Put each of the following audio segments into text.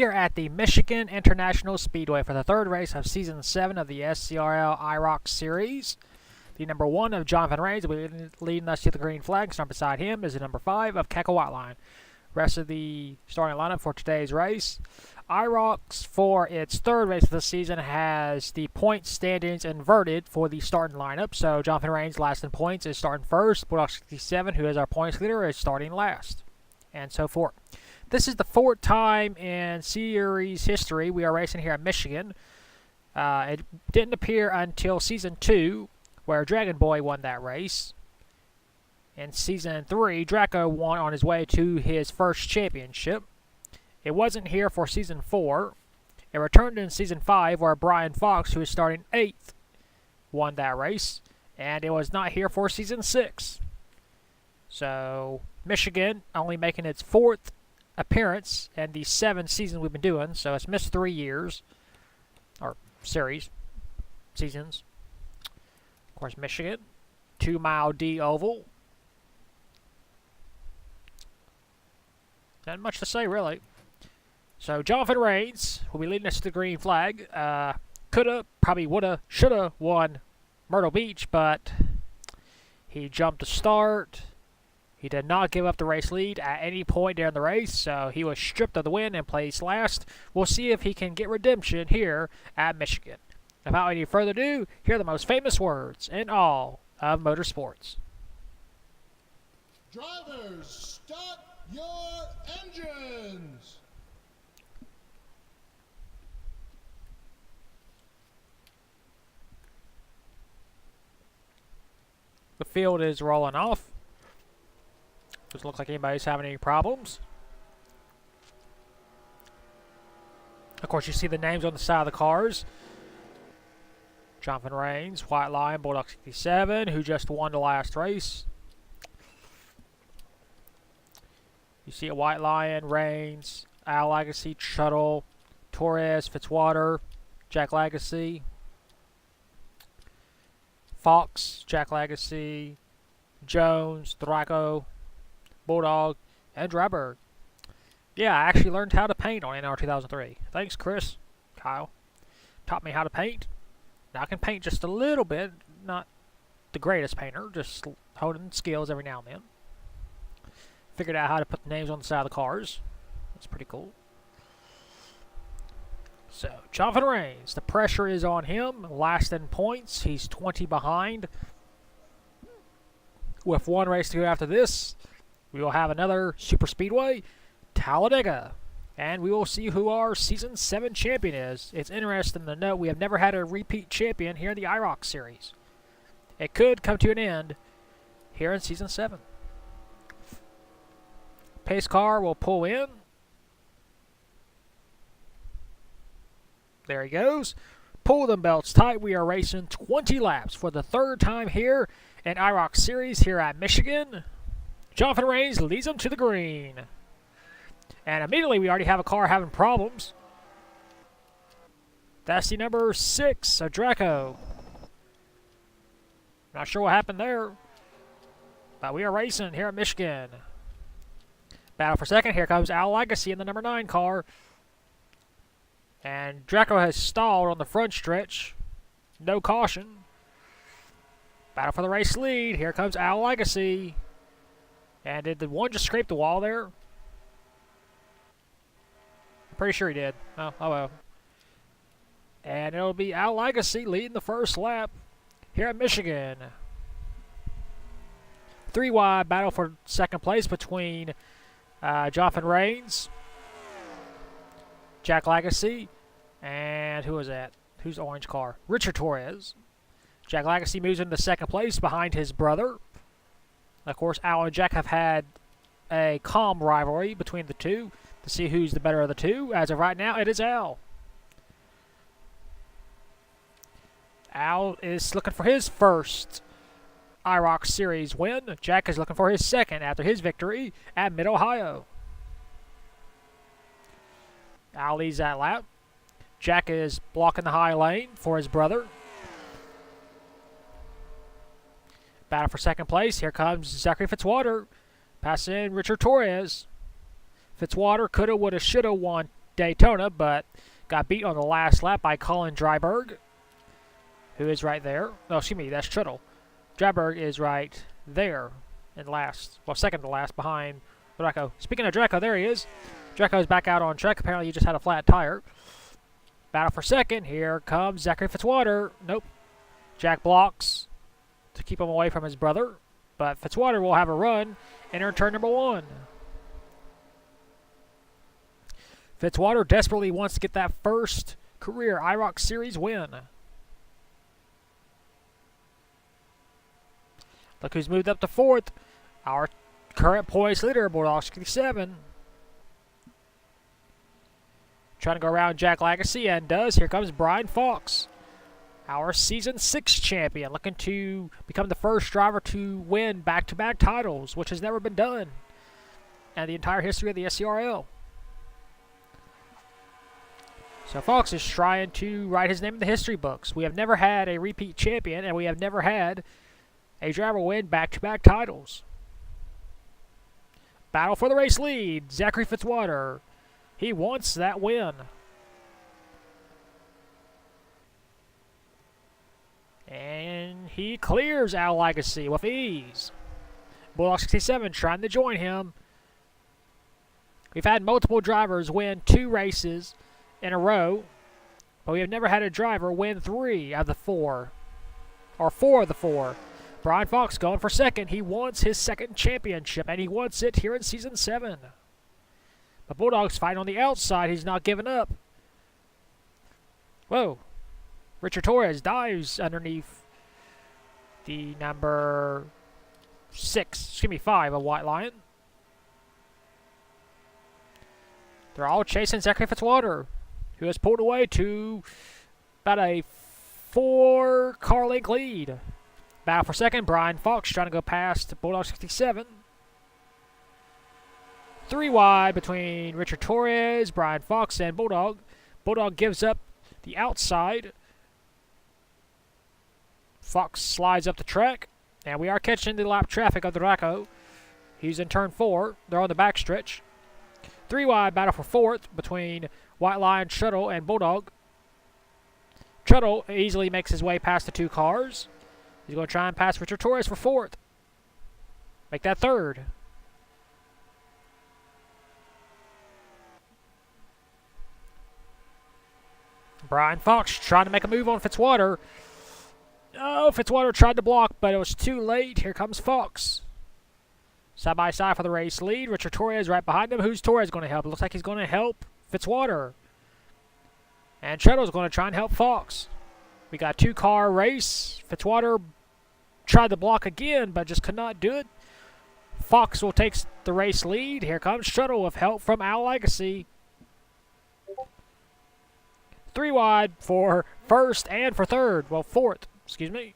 here at the Michigan International Speedway for the third race of Season 7 of the SCRL IROC Series. The number 1 of Jonathan Rains will be leading us to the green flag. Starting beside him is the number 5 of Keckle Whiteline. Rest of the starting lineup for today's race. IROC, for its third race of the season, has the point standings inverted for the starting lineup. So Jonathan Rains, last in points, is starting first. Bulldog 67, who is our points leader, is starting last, and so forth. This is the fourth time in series history we are racing here at Michigan. It didn't appear until Season 2, where Dragon Boy won that race. In Season 3, Draco won on his way to his first championship. It wasn't here for Season 4. It returned in Season 5, where Brian Fox, who is starting 8th, won that race. And it was not here for Season 6. So, Michigan only making its fourth appearance in the 7 seasons we've been doing. So, it's missed 3 years. Or series. Seasons. Of course, Michigan. 2 Mile D Oval. Not much to say, really. So, Jonathan Rains will be leading us to the green flag. Coulda, probably woulda, shoulda won Myrtle Beach, but he jumped the start. He did not give up the race lead at any point during the race, so he was stripped of the win and placed last. We'll see if he can get redemption here at Michigan. Without any further ado, here are the most famous words in all of motorsports. Drivers, start your engines! The field is rolling off. Doesn't look like anybody's having any problems. Of course, you see the names on the side of the cars. Jonathan Rains, White Lion, Bulldog 67, who just won the last race. You see a White Lion, Rains, Al Legacy, Shuttle, Torres, Fitzwater, Jack Legacy, Fox, Jack Legacy, Jones, Draco, Bulldog, and Dryberg. Yeah, I actually learned how to paint on NR 2003. Thanks, Chris. Kyle taught me how to paint. Now I can paint just a little bit. Not the greatest painter, just honing skills every now and then. Figured out how to put the names on the side of the cars. That's pretty cool. So, Jonathan Rains, the pressure is on him. Last in points, he's 20 behind. With one race to go after this, we will have another Super Speedway, Talladega. And we will see who our Season 7 champion is. It's interesting to note we have never had a repeat champion here in the IROC series. It could come to an end here in Season 7. Pace car will pull in. There he goes. Pull them belts tight. We are racing 20 laps for the third time here in IROC Series here at Michigan. Jonathan Rains leads them to the green. And immediately we already have a car having problems. That's the number 6 of Draco. Not sure what happened there. But we are racing here at Michigan. Battle for second. Here comes Al Legacy in the number 9 car. And Draco has stalled on the front stretch. No caution. Battle for the race lead. Here comes Al Legacy. And did the one just scrape the wall there? I'm pretty sure he did. Oh well. And it'll be Al Legacy leading the first lap here at Michigan. 3 wide battle for second place between Jonathan Rains, Jack Legacy, and who is that? Who's the orange car? Richard Torres. Jack Legacy moves into second place behind his brother. Of course, Al and Jack have had a calm rivalry between the two to see who's the better of the two. As of right now, it is Al. Al is looking for his first IROC Series win. Jack is looking for his second after his victory at Mid-Ohio. Al leads that lap. Jack is blocking the high lane for his brother. Battle for second place. Here comes Zachary Fitzwater. Passing in Richard Torres. Fitzwater coulda, woulda, shoulda won Daytona, but got beat on the last lap by Colin Dryberg, who is right there. Oh, excuse me, that's Tuttle. Dryberg is right there in last, well, second to last behind Draco. Speaking of Draco, there he is. Draco's back out on track. Apparently he just had a flat tire. Battle for second. Here comes Zachary Fitzwater. Nope. Jack blocks to keep him away from his brother. But Fitzwater will have a run. Enter turn number 1. Fitzwater desperately wants to get that first career IROC Series win. Look who's moved up to 4th. Our current points leader, Bulldog 67. Trying to go around Jack Legacy, and does. Here comes Brian Fox, our Season 6 champion, looking to become the first driver to win back-to-back titles, which has never been done in the entire history of the SCRL. So Fox is trying to write his name in the history books. We have never had a repeat champion, and we have never had a driver win back-to-back titles. Battle for the race lead. Zachary Fitzwater. He wants that win. And he clears Al Legacy with ease. Bulldog 67 trying to join him. We've had multiple drivers win 2 races in a row, but we have never had a driver win 3 of the 4. Or 4 of the 4. Brian Fox going for second. He wants his second championship, and he wants it here in Season 7. The Bulldogs fight on the outside. He's not giving up. Whoa. Richard Torres dives underneath the number 5 of White Lion. They're all chasing Zachary Fitzwater, who has pulled away to about a 4-car length lead. Battle for second. Brian Fox trying to go past Bulldog 67. 3 wide between Richard Torres, Brian Fox, and Bulldog. Bulldog gives up the outside. Fox slides up the track, and we are catching the lap traffic of the Draco. He's in turn 4. They're on the backstretch. 3 wide battle for 4th between White Lion, Shuttle, and Bulldog. Shuttle easily makes his way past the 2 cars. He's going to try and pass Richard Torres for 4th. Make that 3rd. Brian Fox trying to make a move on Fitzwater. Oh, Fitzwater tried to block, but it was too late. Here comes Fox. Side by side for the race lead. Richard Torres right behind him. Who's Torres going to help? It looks like he's going to help Fitzwater. And Shuttle's going to try and help Fox. We got a 2-car race. Fitzwater tried to block again, but just could not do it. Fox will take the race lead. Here comes Shuttle with help from Al Legacy. 3 wide for 1st and for 3rd. Well, 4th, excuse me.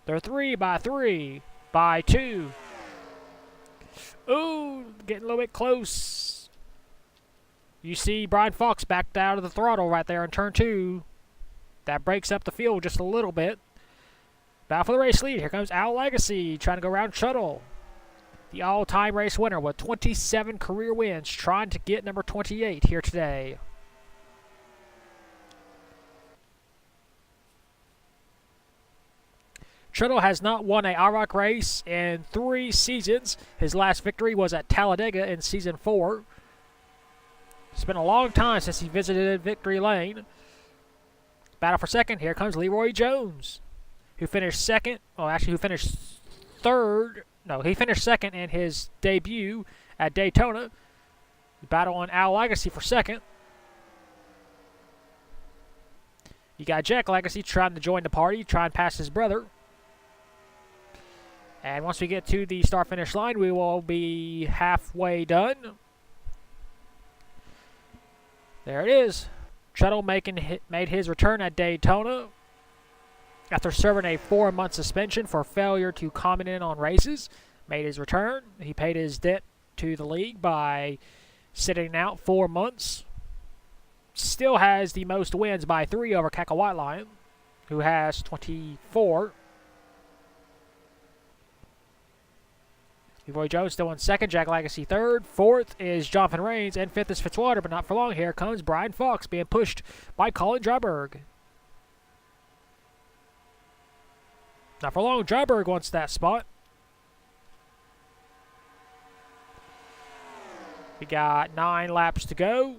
They're 3 by 3 by 2. Ooh, getting a little bit close. You see Brian Fox backed out of the throttle right there in turn 2. That breaks up the field just a little bit. Battle for the race lead. Here comes Al Legacy trying to go around Shuttle. The all-time race winner with 27 career wins, trying to get number 28 here today. Shuttle has not won a IROC race in 3 seasons. His last victory was at Talladega in Season 4. It's been a long time since he visited Victory Lane. Battle for second. Here comes Leroy Jones, who finished second. Oh, actually, who finished 3rd. No, he finished second in his debut at Daytona. Battle on Al Legacy for second. You got Jack Legacy trying to join the party, trying to pass his brother. And once we get to the start-finish line, we will be halfway done. There it is. Shuttle made his return at Daytona after serving a 4-month suspension for failure to comment in on races. Made his return. He paid his debt to the league by sitting out 4 months. Still has the most wins by 3 over Cackle White Lion, who has 24. Leroy Jones still in second, Jack Legacy third. Fourth is Jonathan Rains, and fifth is Fitzwater, but not for long. Here comes Brian Fox being pushed by Colin Dryberg. Not for long. Dryberg wants that spot. We got 9 laps to go.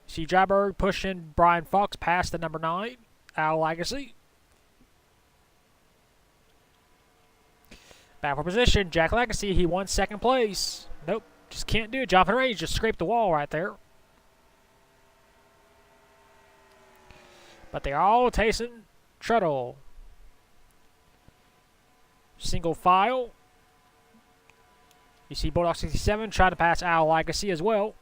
See Dryberg pushing Brian Fox past the number 9, Al Legacy. Back for position, Jack Legacy. He won second place. Nope, just can't do it. Jonathan Rains just scraped the wall right there. But they're all chasing Treadle. Single file. You see Bulldog 67 trying to pass Al Legacy as well.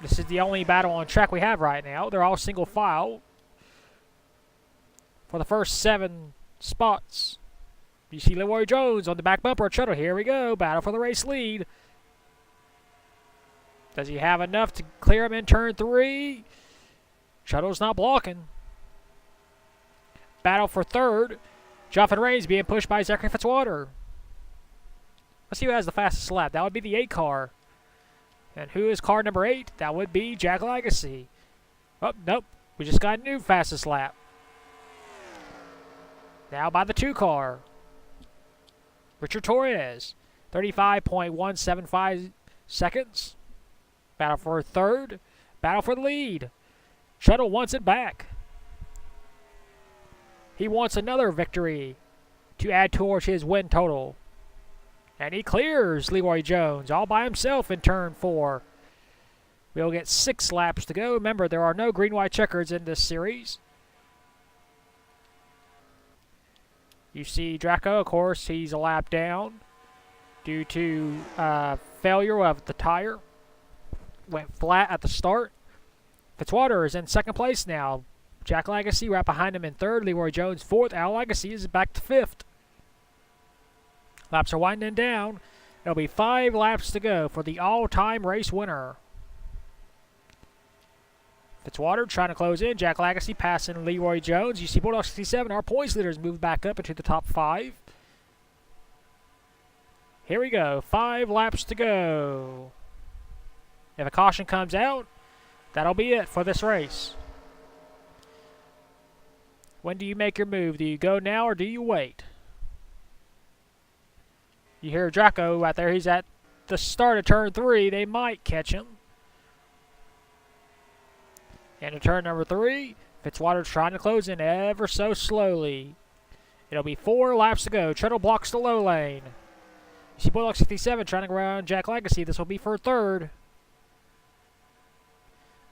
This is the only battle on track we have right now. They're all single file for the first 7 spots. You see Leroy Jones on the back bumper of Treadle. Here we go. Battle for the race lead. Does he have enough to clear him in turn 3? Treadle's not blocking. Battle for third. Jonathan Rains being pushed by Zachary Fitzwater. Let's see who has the fastest lap. That would be the 8 car. And who is car number 8? That would be Jack Legacy. Oh, nope. We just got a new fastest lap. Now by the 2 car. Richard Torres. 35.175 seconds. Battle for third. Battle for the lead. Treadle wants it back. He wants another victory to add towards his win total. And he clears Leroy Jones all by himself in turn 4. We'll get 6 laps to go. Remember, there are no green-white checkers in this series. You see Draco, of course, he's a lap down due to failure of the tire. Went flat at the start. Fitzwater is in second place now. Jack Legacy right behind him in third. Leroy Jones fourth. Al Legacy is back to fifth. Laps are winding down. There'll be 5 laps to go for the all-time race winner. Fitzwater trying to close in. Jack Legacy passing Leroy Jones. You see Bulldog 67, our points leaders, move back up into the top 5. Here we go. 5 laps to go. If a caution comes out, that'll be it for this race. When do you make your move? Do you go now or do you wait? You hear Draco right there. He's at the start of turn 3. They might catch him. Into turn number 3. Fitzwater trying to close in ever so slowly. It'll be 4 laps to go. Treadle blocks the low lane. You see Bulldog 67 trying to go around Jack Legacy. This will be for third.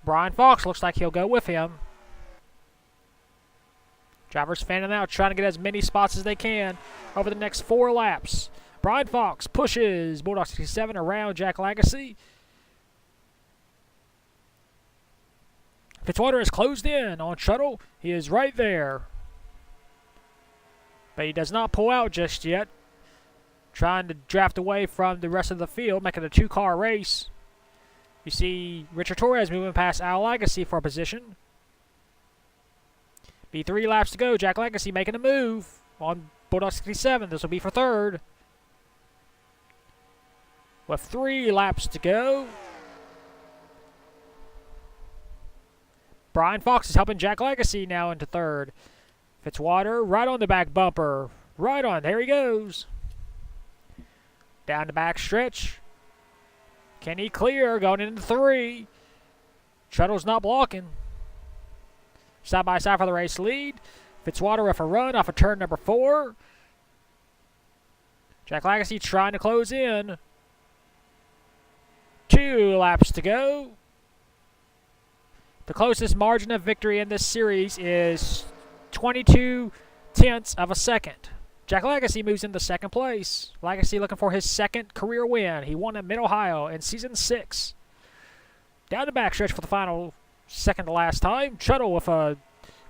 Brian Fox looks like he'll go with him. Drivers fanning out, trying to get as many spots as they can over the next 4 laps. Brian Fox pushes Bulldog 67 around Jack Legacy. Fitzwater is closed in on Treadle. He is right there. But he does not pull out just yet. Trying to draft away from the rest of the field, making a 2-car race. You see Richard Torres moving past Al Legacy for a position. Be 3 laps to go. Jack Legacy making a move on Bulldog 67. This will be for third. With 3 laps to go. Brian Fox is helping Jack Legacy now into third. Fitzwater right on the back bumper. Right on. There he goes. Down the back stretch. Can he clear going into 3? Treadle's not blocking. Side by side for the race lead. Fitzwater with a run off of turn number 4. Jack Legacy trying to close in. 2 laps to go. The closest margin of victory in this series is 22/10 of a second. Jack Legacy moves into second place. Legacy looking for his 2nd career win. He won at Mid-Ohio in Season 6. Down the backstretch for the final second to last time. Treadle with a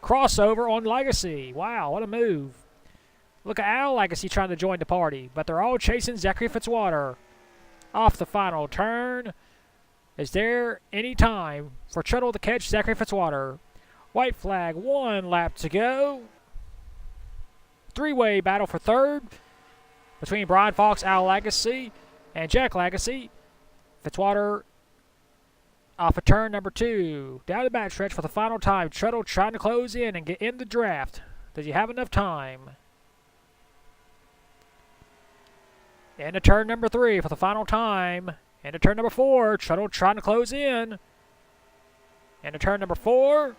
crossover on Legacy. Wow, what a move. Look at Al Legacy trying to join the party, but they're all chasing Zachary Fitzwater. Off the final turn. Is there any time for Treadle to catch Zachary Fitzwater? White flag, 1 lap to go. three-way battle for third between Brian Fox, Al Legacy, and Jack Legacy. Fitzwater off of turn number 2. Down the backstretch for the final time. Treadle trying to close in and get in the draft. Does he have enough time? Into turn number 3 for the final time. Into turn number 4. Treadle trying to close in. Into turn number 4.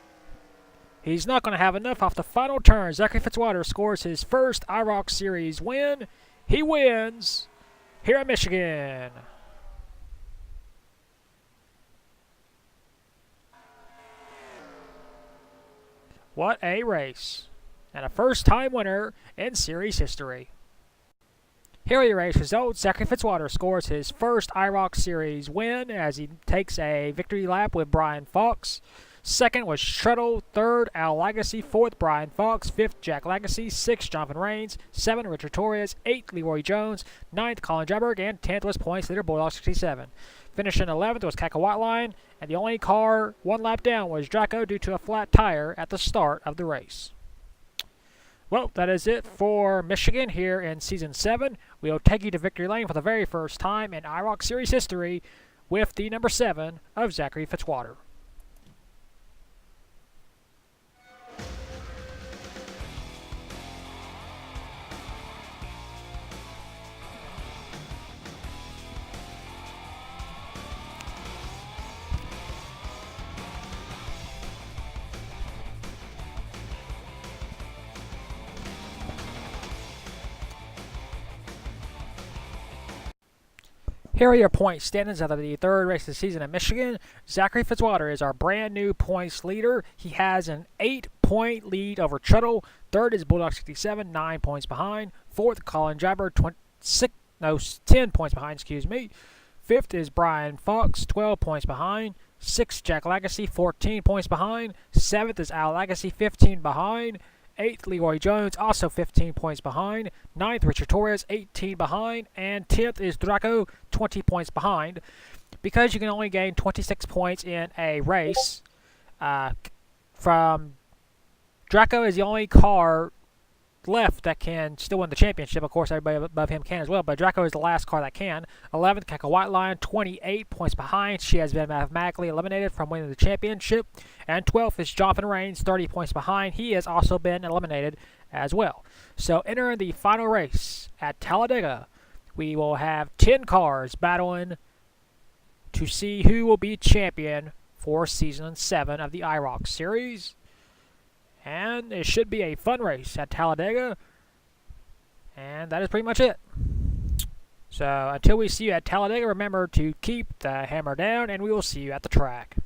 He's not going to have enough off the final turn. Zachary Fitzwater scores his first IROC Series win. He wins here at Michigan. What a race. And a first-time winner in series history. Here are your race results. Zachary Fitzwater scores his first IROC Series win as he takes a victory lap with Brian Fox. Second was Treadle. Third, Al Legacy. Fourth, Brian Fox. Fifth, Jack Legacy. Sixth, Jonathan Rains. Seventh, Richard Torres. Eighth, Leroy Jones. Ninth, Colin Jabberg. And 10th was points leader Bulldog 67. Finishing 11th was Kaka Whiteline. And the only car one lap down was Draco due to a flat tire at the start of the race. Well, that is it for Michigan here in Season 7. We'll take you to victory lane for the very first time in IROC Series history with the number 7 of Zachary Fitzwater. Here are your point standings out of the third race of the season at Michigan. Zachary Fitzwater is our brand new points leader. He has an 8-point lead over Treadle. Third is Bulldog 67, 9 points behind. Fourth, Colin Jabber, 10 points behind, excuse me. Fifth is Brian Fox, 12 points behind. Sixth, Jack Legacy, 14 points behind. Seventh is Al Legacy, 15 behind. 8th, Leroy Jones, also 15 points behind. 9th, Richard Torres, 18 behind. And 10th is Draco, 20 points behind. Because you can only gain 26 points in a race, from Draco is the only car left that can still win the championship. Of course, everybody above him can as well, but Draco is the last car that can. 11th, Kaka Whiteline, 28 points behind. She has been mathematically eliminated from winning the championship. And 12th is Jonathan Rains, 30 points behind. He has also been eliminated as well. So entering the final race at Talladega, we will have 10 cars battling to see who will be champion for Season 7 of the IROC Series. And it should be a fun race at Talladega. And that is pretty much it. So until we see you at Talladega, remember to keep the hammer down, and we will see you at the track.